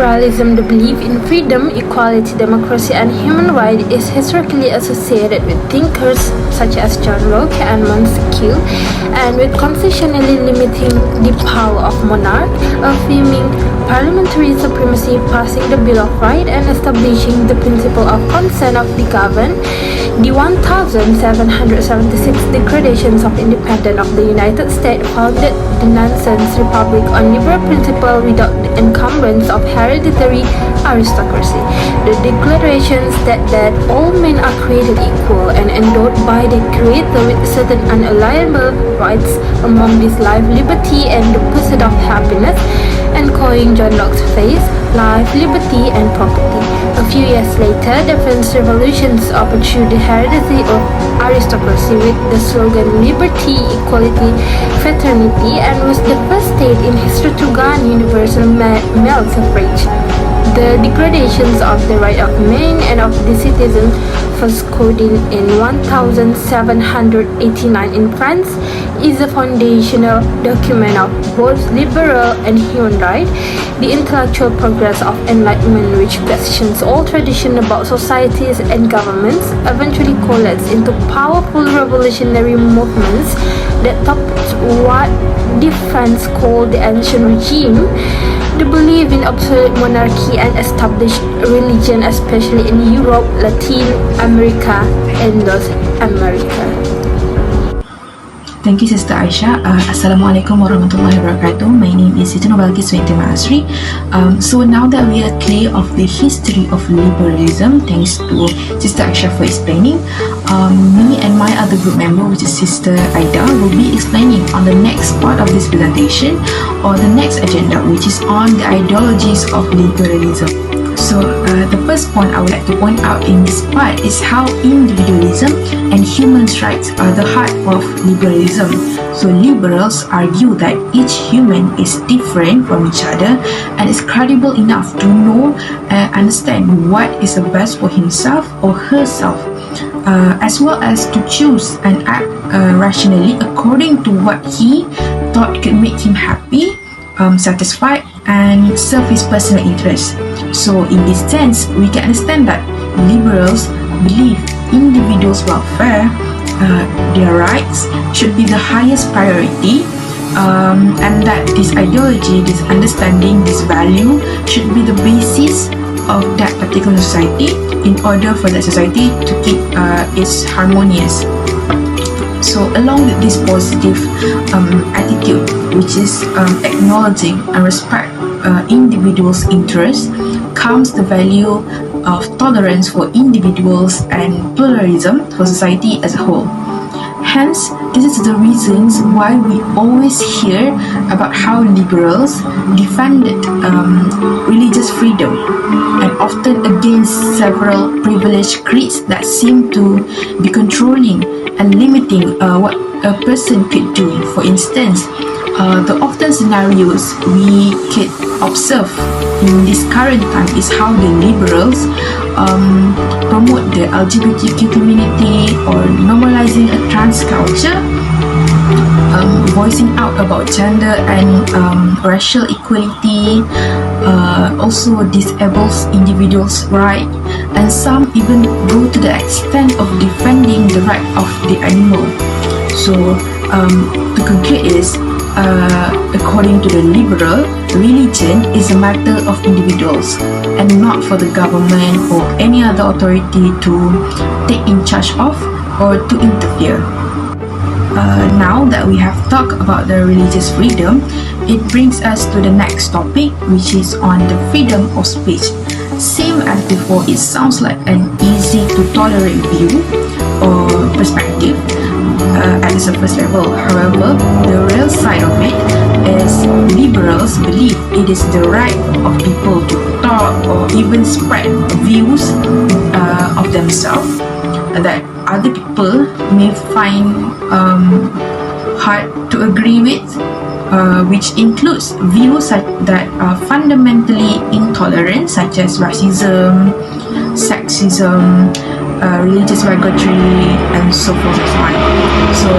liberalism, the belief in freedom, equality, democracy, and human rights is historically associated with thinkers such as John Locke and Montesquieu, and with constitutionally limiting the power of monarch, affirming parliamentary supremacy, passing the Bill of Rights, and establishing the principle of consent of the governed. The 1776 Declarations of Independence of the United States founded the Nonsense Republic on liberal principle without the encumbrance of hereditary aristocracy. The declaration states that all men are created equal and endowed by the Creator with certain unalienable rights, among these life, liberty, and the pursuit of happiness, and coining John Locke's phrase, life, liberty, and property. A few years later, the French Revolutions overthrew the heredity of aristocracy with the slogan liberty, equality, fraternity, and was the first state in history to grant universal male suffrage. The degradations of the right of men and of the citizen, first coded in 1789 in France, is a foundational document of both liberal and human rights. The intellectual progress of enlightenment, which questions all tradition about societies and governments, eventually coalesced into powerful revolutionary movements that topped what the French called the ancient regime. The belief in absolute monarchy and established religion, especially in Europe, Latin America, and North America. Thank you, Sister Aisha. Assalamualaikum warahmatullahi wabarakatuh. My name is Siti Nobalkis Fatima Asri. So now that we are clear of the history of liberalism, thanks to Sister Aisha for explaining, me and my other group member, which is Sister Aida, will be explaining on the next part of this presentation, or the next agenda, which is on the ideologies of liberalism. So the first point I would like to point out in this part is how individualism and human rights are the heart of liberalism. So liberals argue that each human is different from each other and is credible enough to know and understand what is the best for himself or herself, as well as to choose and act rationally according to what he thought could make him happy, satisfied, and serve his personal interests. So in this sense, we can understand that liberals believe individuals' welfare, their rights, should be the highest priority, and that this ideology, this understanding, this value should be the basis of that particular society in order for that society to keep its harmonious. So along with this positive attitude, which is acknowledging and respect individuals' interests, comes the value of tolerance for individuals and pluralism for society as a whole. Hence, this is the reasons why we always hear about how liberals defended religious freedom, and often against several privileged creeds that seem to be controlling and limiting what a person could do. For instance, the often scenarios we could observe in this current time is how the liberals promote the LGBTQ community, or normalizing a trans culture, voicing out about gender and racial equality, also disables individuals' right, and some even go to the extent of defending the right of the animal. So to conclude is, according to the liberal, religion is a matter of individuals and not for the government or any other authority to take in charge of or to interfere. Now that we have talked about the religious freedom, it brings us to the next topic, which is on the freedom of speech. Same as before, it sounds like an easy to tolerate view or perspective at the surface level. However, the real side of it is liberals believe it is the right of people to talk or even spread views of themselves that other people may find hard to agree with, which includes views that are fundamentally intolerant, such as racism, sexism, religious bigotry, and so forth and so on. So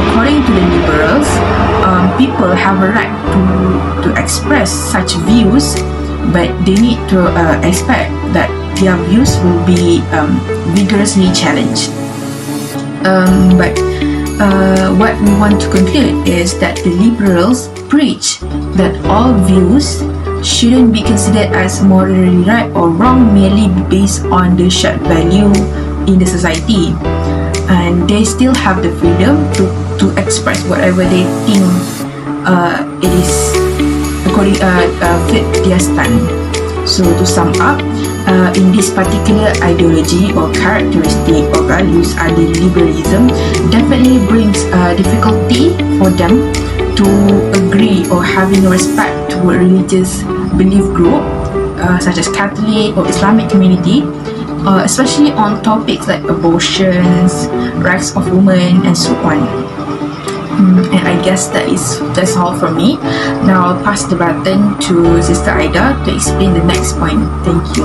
according to the liberals, people have a right to express such views but they need to expect that their views will be vigorously challenged. But what we want to conclude is that the liberals preach that all views shouldn't be considered as morally right or wrong merely based on the shared value in the society, and they still have the freedom to express whatever they think it is according fit their stand. So to sum up, in this particular ideology or characteristic or values under liberalism definitely brings difficulty for them to agree or having respect to a religious belief group such as Catholic or Islamic community, especially on topics like abortions, rights of women, and so on. And I guess that's all from me. Now I'll pass the baton to Sister Aida to explain the next point. Thank you.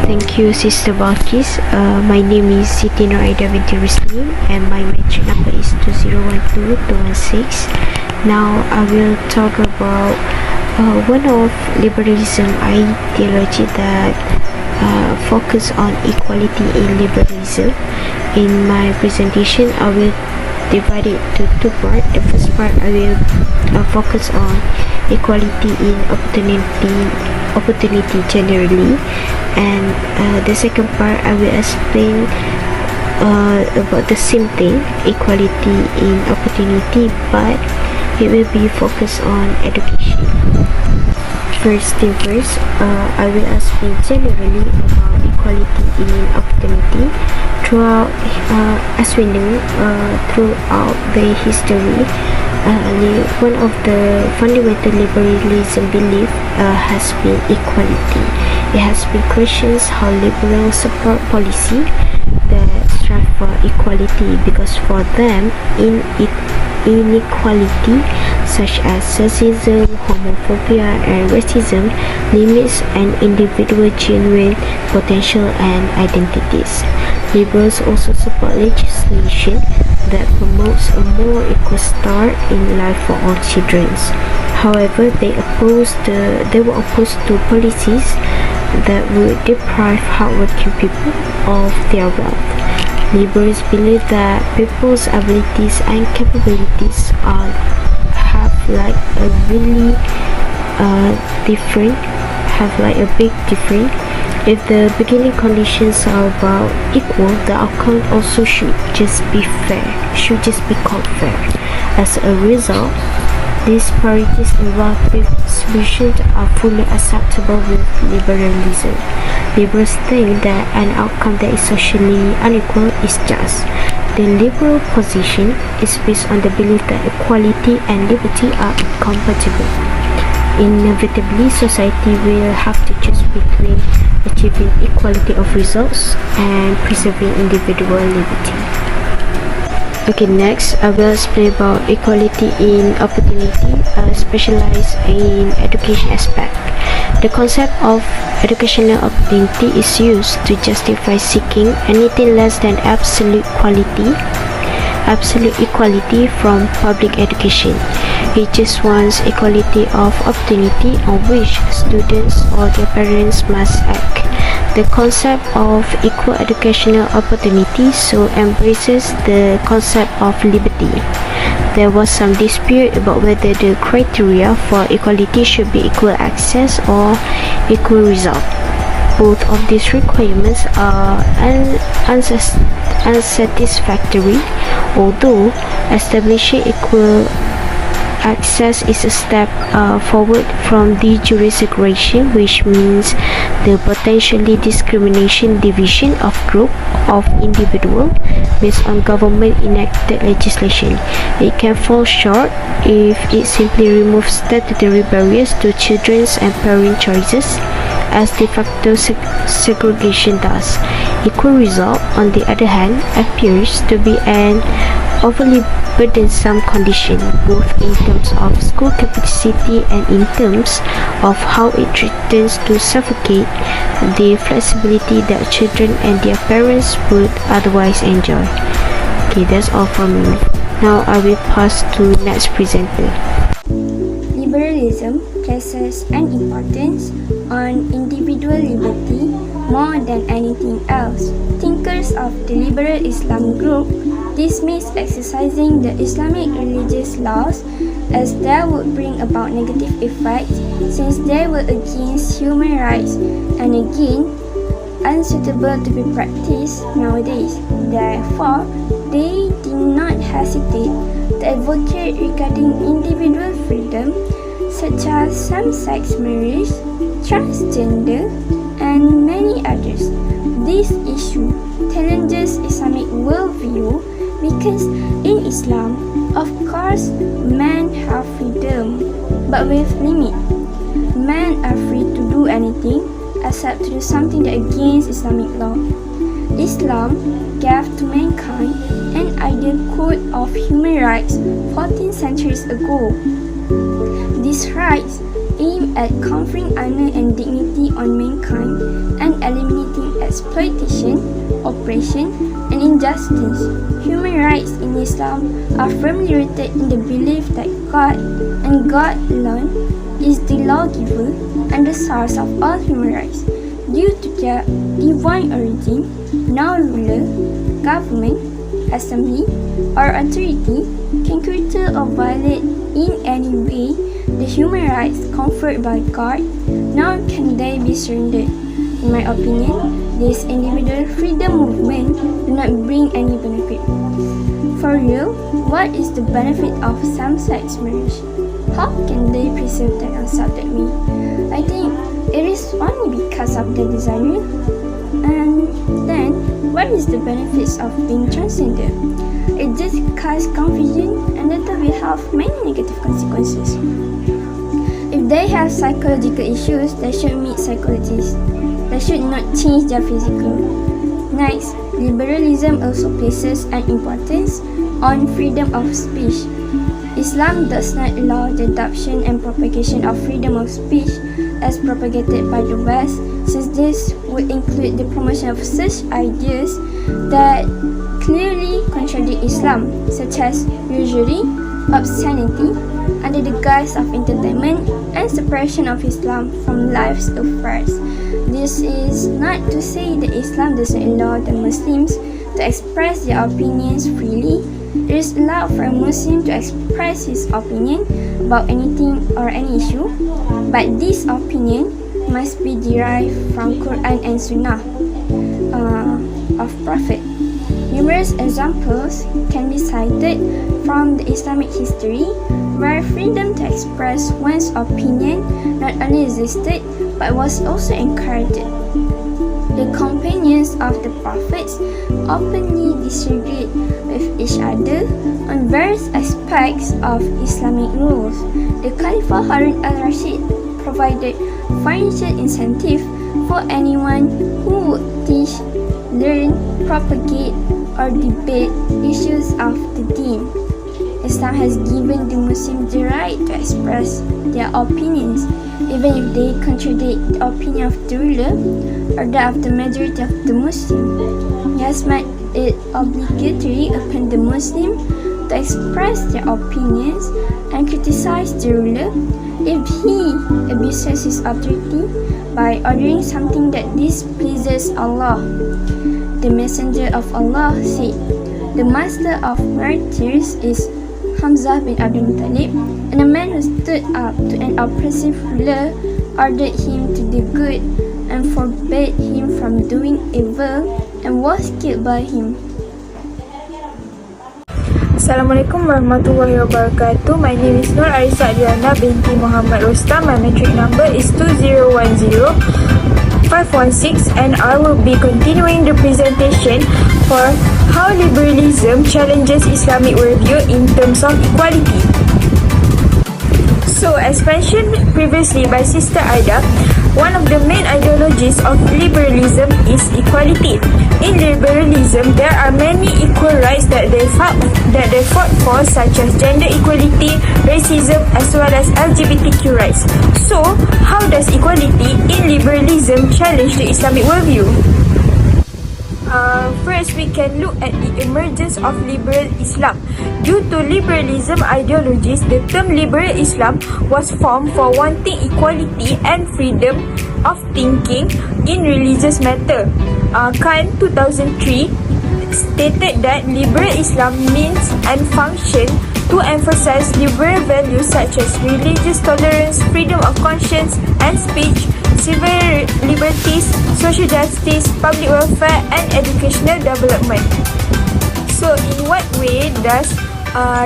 Thank you, Sister Balkis. My name is Siti Nur Aida binti Rusli and my metric number is 2012-216. Now I will talk about one of liberalism ideology that focus on equality in liberalism. In my presentation, I will divide it to two parts. The first part I will focus on equality in opportunity generally, and the second part I will explain about the same thing, equality in opportunity, but it will be focused on education. First thing first, I will explain generally about equality in opportunity. Throughout, as we know, throughout the history, one of the fundamental liberalism belief has been equality. It has been questioned how liberals support policy that strive for equality, because for them, inequality such as sexism, homophobia, and racism limits an individual's genuine potential and identities. Liberals also support legislation that promotes a more equal start in life for all children. However, they were opposed to policies that would deprive hardworking people of their wealth. Liberals believe that people's abilities and capabilities have like a big difference. If the beginning conditions are about equal, the outcome also should just be called fair. As a result, these priorities and wealth distribution are fully acceptable with liberalism. Liberals think that an outcome that is socially unequal is just. The liberal position is based on the belief that equality and liberty are incompatible. Inevitably, society will have to choose between achieving equality of results and preserving individual liberty. Okay, next I will explain about equality in opportunity, specialized in education aspect. The concept of educational opportunity is used to justify seeking anything less than absolute equality from public education. It just wants equality of opportunity on which students or their parents must act. The concept of equal educational opportunity so embraces the concept of liberty. There was some dispute about whether the criteria for equality should be equal access or equal result. Both of these requirements are unsatisfactory, although establishing equal access is a step forward from de jure segregation, which means the potentially discrimination division of group of individual based on government enacted legislation. It can fall short if it simply removes statutory barriers to children's and parent choices, as de facto segregation does. Equal result, on the other hand, appears to be an overly burdensome condition, both in terms of school capacity and in terms of how it threatens to suffocate the flexibility that children and their parents would otherwise enjoy. Okay, that's all from me. Now I will pass to next presenter. Liberalism places an importance on individual liberty more than anything else. Thinkers of the liberal Islam group dismiss exercising the Islamic religious laws as they would bring about negative effects since they were against human rights and again unsuitable to be practiced nowadays. Therefore, they did not hesitate to advocate regarding individual freedom such as same-sex marriage, transgender, and many others. This issue challenges Islamic worldview because in Islam, of course, men have freedom, but with limit. Men are free to do anything except to do something that against Islamic law. Islam gave to mankind an ideal code of human rights 14 centuries ago. These rights aim at conferring honor and dignity on mankind and eliminating exploitation, oppression, and injustice. Human rights in Islam are firmly rooted in the belief that God and God alone is the lawgiver and the source of all human rights. Due to their divine origin, no ruler, government, assembly, or authority can curtail or violate in any way the human rights conferred by God, nor can they be surrendered. In my opinion, this individual freedom movement do not bring any benefit. For real, what is the benefit of same-sex marriage? How can they preserve that unsalted me? I think it is only because of their desire. And then, what is the benefits of being transgender? It just causes confusion and that will have many negative consequences. If they have psychological issues, they should meet psychologists. They should not change their physical. Next, liberalism also places an importance on freedom of speech. Islam does not allow the adoption and propagation of freedom of speech as propagated by the West, since this would include the promotion of such ideas that clearly contradict Islam, such as usury, obscenity, under the guise of entertainment and separation of Islam from life's affairs. This is not to say that Islam does not allow the Muslims to express their opinions freely. It is allowed for a Muslim to express his opinion about anything or any issue, but this opinion must be derived from Quran and Sunnah of Prophet. Numerous examples can be cited from the Islamic history where freedom to express one's opinion not only existed but was also encouraged. The companions of the prophets openly disagreed with each other on various aspects of Islamic rules. The Caliph Harun al-Rashid provided financial incentive for anyone who would teach, learn, propagate, or debate issues of the deen. Islam has given the Muslims the right to express their opinions, even if they contradict the opinion of the ruler or that of the majority of the Muslim. He has made it obligatory upon the Muslim to express their opinions and criticize the ruler if he abuses his authority by ordering something that displeases Allah. The Messenger of Allah said, "The master of martyrs is Hamzah bin Abdul Muttalib, and a man who stood up to an oppressive ruler ordered him to do good and forbade him from doing evil and was killed by him." Assalamualaikum warahmatullahi wabarakatuh. My name is Nur Arisa Adriana binti Muhammad Rostam. My metric number is 2010516 and I will be continuing the presentation for how liberalism challenges Islamic worldview in terms of equality. So, as mentioned previously by Sister Aida, one of the main ideologies of liberalism is equality. In liberalism, there are many equal rights that they fought for, such as gender equality, racism, as well as LGBTQ rights. So, how does equality in liberalism challenge the Islamic worldview? First, we can look at the emergence of liberal Islam. Due to liberalism ideologies, the term liberal Islam was formed for wanting equality and freedom of thinking in religious matter. Khan 2003 stated that liberal Islam means and function to emphasize liberal values such as religious tolerance, freedom of conscience and speech, civil liberties, social justice, public welfare and educational development. So in what way does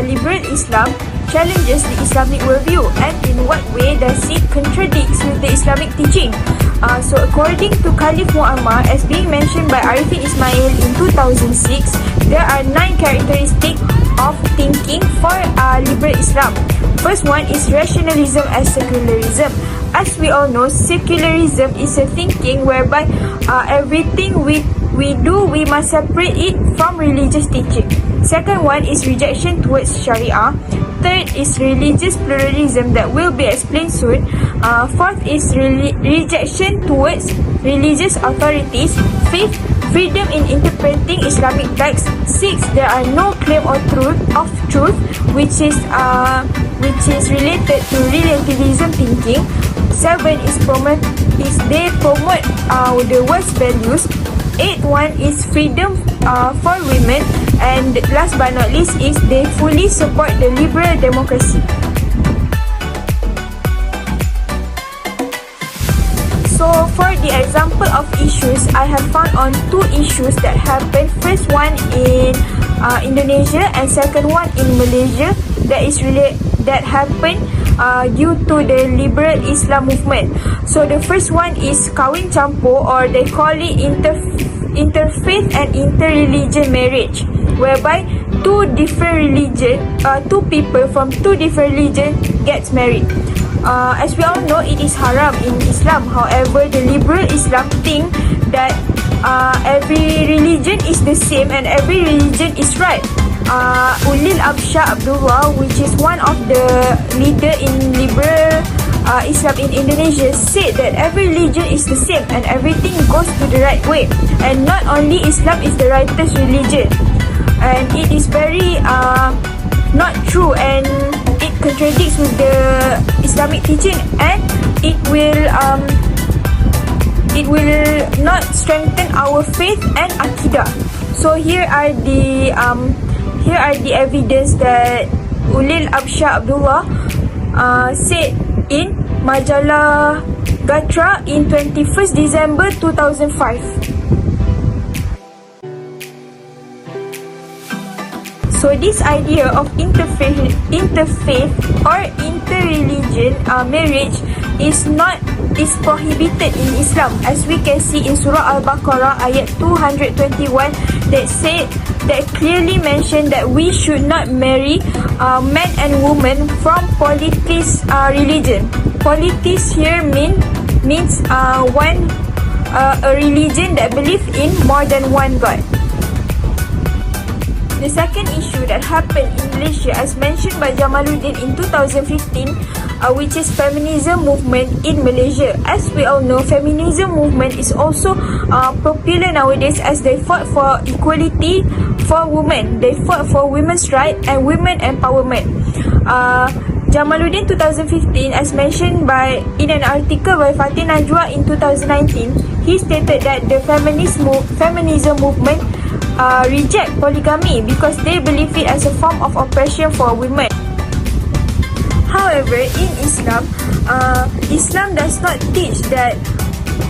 liberal Islam challenges the Islamic worldview, and in what way does it contradicts with the Islamic teaching? So according to Khalif Muammar, as being mentioned by Arifin Ismail in 2006, there are 9 characteristics of thinking for liberal Islam. First one is rationalism as secularism. As we all know, secularism is a thinking whereby everything we do, we must separate it from religious teaching. Second one is rejection towards Sharia. Third is religious pluralism that will be explained soon. Fourth is rejection towards religious authorities. Fifth, freedom in interpreting Islamic texts. Sixth, there are no claim of truth, which is related to relativism thinking. Seven is they promote the worst values. Eighth one is freedom for women, and last but not least is they fully support the liberal democracy. So for the example of issues, I have found on 2 issues that happened. First one in Indonesia and second one in Malaysia that happened due to the liberal Islam movement. So the first one is kawin campur, or they call it interfaith and interreligion marriage, whereby two people from 2 different religions gets married. As we all know, it is haram in Islam. However, the liberal Islam think that every religion is the same and every religion is right. Ulil Absha Abdullah, which is one of the leader in liberal Islam in Indonesia, said that every religion is the same and everything goes to the right way, and not only Islam is the righteous religion, and it is very not true, and it contradicts with the Islamic teaching, and it will not strengthen our faith and akidah. So here are the evidence that Ulil Absha Abdullah said in Majalah Gatra in 21st December 2005. So this idea of interfaith or interreligion marriage is prohibited in Islam, as we can see in Surah Al-Baqarah ayat 221 that clearly mentioned that we should not marry men and women from polytheist religion. Polytheist here means a religion that believes in more than one God. The second issue that happened in Malaysia, as mentioned by Jamaluddin in 2015, which is feminism movement in Malaysia. As we all know, feminism movement is also popular nowadays, as they fought for equality for women. They fought for women's rights and women empowerment. Jamaluddin 2015, as mentioned in an article by Fatih Najwa in 2019, he stated that the feminism movement reject polygamy because they believe it as a form of oppression for women. However, in Islam, Islam does not teach that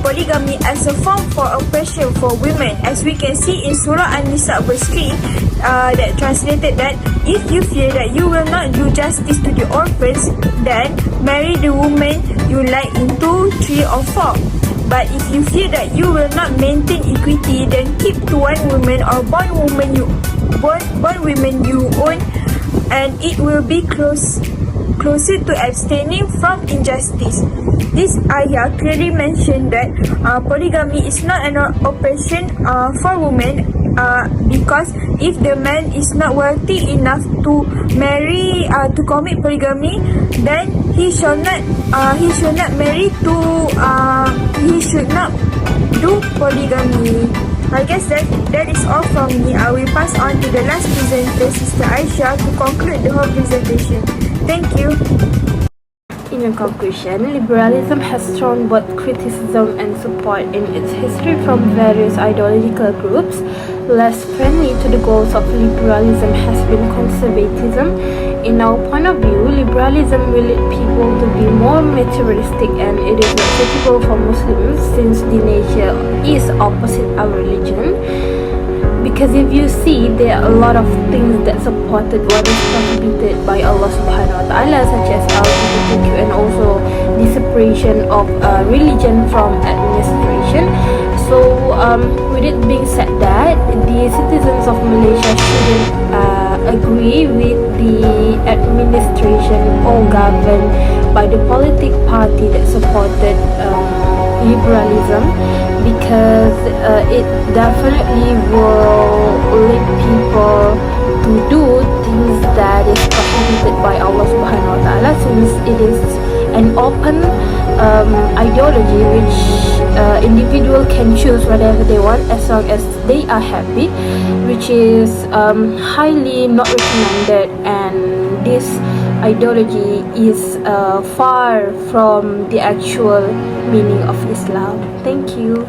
polygamy as a form for oppression for women, as we can see in Surah An-Nisa verse 3 that translated that if you fear that you will not do justice to the orphans, then marry the woman you like in 2, 3 or 4. But if you fear that you will not maintain equity, then keep to one woman or born women you own, and it will be closer to abstaining from injustice. This ayah clearly mentioned that polygamy is not an oppression for women, because if the man is not wealthy enough to marry to commit polygamy, then he should not do polygamy. I guess that is all from me. I will pass on to the last presenter, Sister Aisha, to conclude the whole presentation. Thank you. In conclusion, liberalism has shown both criticism and support in its history from various ideological groups. Less friendly to the goals of liberalism has been conservatism. In our point of view, liberalism will lead people to be more materialistic, and it is not suitable for Muslims since the nature is opposite our religion. Because if you see, there are a lot of things that supported what is prohibited by Allah subhanahu wa ta'ala, such as LGBTQ and also the separation of religion from administration. So with it being said that, the citizens of Malaysia shouldn't agree with the administration or governed by the politic party that supported liberalism, because it definitely will lead people to do things that is prohibited by Allah subhanahu wa ta'ala, since it is an open ideology which individual can choose whatever they want as long as they are happy, which is highly not recommended, and this ideology is far from the actual meaning of Islam. Thank you.